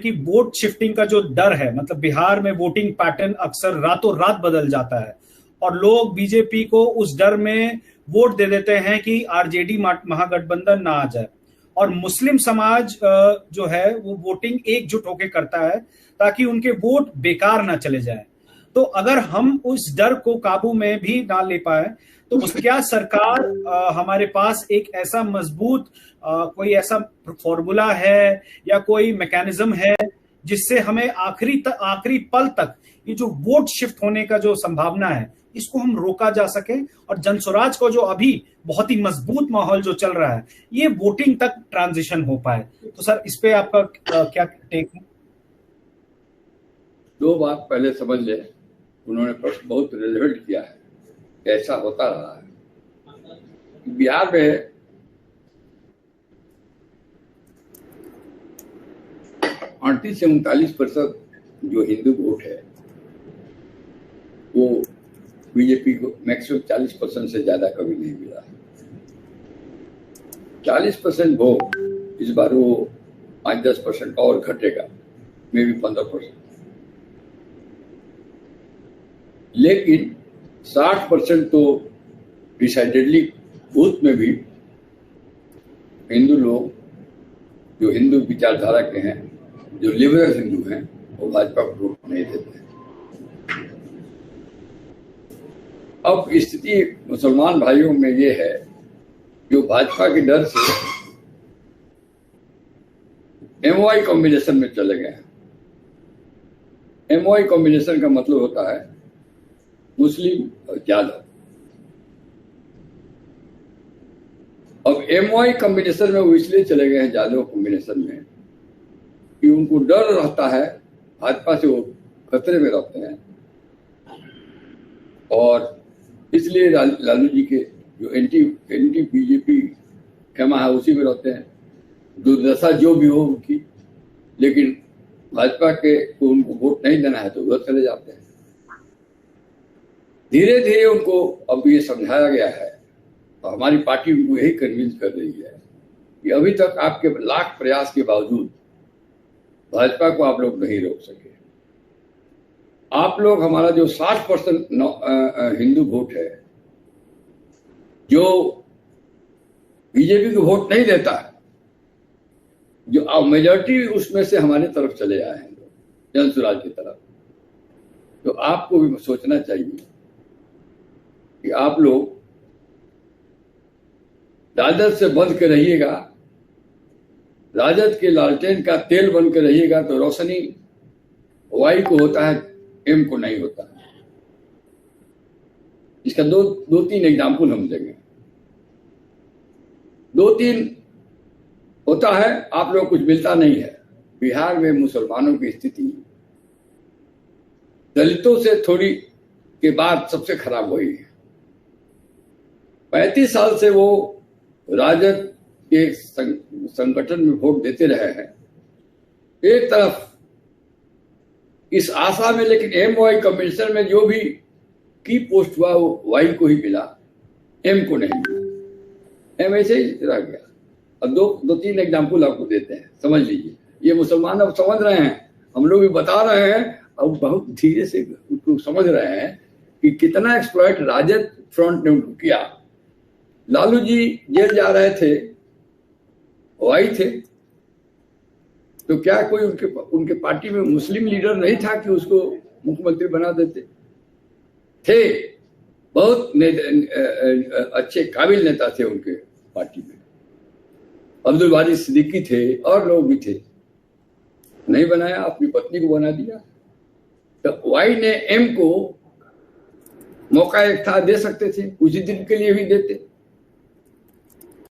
कि vote shifting का जो डर है, मतलब बिहार में वोटिंग पैटर्न अक्सर रातों रात बदल जाता है और लोग बीजेपी को उस डर में वोट दे देते हैं कि आरजेडी महागठबंधन ना आ जाए, और मुस्लिम समाज जो है वो वोटिंग एकजुट होकर करता है ताकि उनके वोट बेकार ना चले जाए। तो अगर हम उस डर को काबू में भी ना ले पाए तो क्या सरकार हमारे पास एक ऐसा मजबूत कोई ऐसा फॉर्मूला है या कोई मैकेनिज्म है जिससे हमें आखिरी पल तक ये जो वोट शिफ्ट होने का जो संभावना है इसको हम रोका जा सके और जनस्वराज को जो अभी बहुत ही मजबूत माहौल जो चल रहा है ये वोटिंग तक ट्रांजिशन हो पाए? तो सर इस पे आपका क्या टेक है? दो बात पहले समझ ले, उन्होंने प्रश्न बहुत रिलेवेंट किया है, ऐसा होता रहा है। बिहार में 38 से 39% जो हिंदू वोट है वो बीजेपी को मैक्सिमम 40% से ज्यादा कभी नहीं मिला। 40% वोट इस बार वो 5-10% और घटेगा, मे भी 15%, लेकिन 60% तो डिसाइडेडली बूथ में भी हिंदू लोग जो हिंदू विचारधारा के हैं, जो लिबरल हिंदू हैं, वो भाजपा को वोट नहीं देते हैं। अब स्थिति मुसलमान भाइयों में ये है जो भाजपा के डर से एमओआई कॉम्बिनेशन में चले गए हैं। एमओआई कॉम्बिनेशन का मतलब होता है मुस्लिम और यादव। अब एमओआई कॉम्बिनेशन में वो इसलिए चले गए हैं, यादव कॉम्बिनेशन में, कि उनको डर रहता है भाजपा से, वो खतरे में रहते हैं और इसलिए लालू जी के जो एंटी बीजेपी खेमा है उसी में रहते हैं, दुर्दशा जो भी हो उनकी, लेकिन भाजपा के को उनको वोट नहीं देना है तो उधर चले जाते हैं। धीरे धीरे उनको अब ये समझाया गया है और हमारी पार्टी उनको यही कन्विंस कर रही है कि अभी तक आपके लाख प्रयास के बावजूद भाजपा को आप लोग नहीं रोक सके। आप लोग हमारा जो 60% हिंदू वोट है जो बीजेपी को वोट नहीं देता है, जो मेजॉरिटी उसमें से हमारे तरफ चले आए हैं जनसुराज की तरफ, तो आपको भी सोचना चाहिए कि आप लोग राजद से बंध के रहिएगा, राजद के लालटेन का तेल बन के रहिएगा तो रोशनी वाई को होता है, एम को नहीं होता। इसका दो तीन एग्जाम्पल हम देंगे। 2-3 होता है, आप लोग कुछ मिलता नहीं है। बिहार में मुसलमानों की स्थिति दलितों से थोड़ी के बाद सबसे खराब हुई है। 35 साल से वो राजद के संगठन में वोट देते रहे हैं एक तरफ इस आशा में, लेकिन एमओआई कमीशन में जो भी की पोस्ट हुआ वो वाई को ही मिला, एम को नहीं मिला। एम ऐसे ही रह गया। अब दो तीन एग्जाम्पल आपको देते हैं, समझ लीजिए। ये मुसलमान अब समझ रहे हैं, हम लोग भी बता रहे हैं, अब बहुत धीरे से उसको समझ रहे हैं कि कितना एक्सप्लॉइट राजद फ्रंट ने उनको किया। लालू जी जेल जा रहे थे, वाई थे, तो क्या कोई उनके पार्टी में मुस्लिम लीडर नहीं था कि उसको मुख्यमंत्री बना देते? थे, बहुत अच्छे काबिल नेता थे उनके पार्टी में। अब्दुल बारी सिद्दीकी थे और लोग भी थे, नहीं बनाया, अपनी पत्नी को बना दिया। तो वाई ने एम को मौका एक था, दे सकते थे, कुछ दिन के लिए भी देते,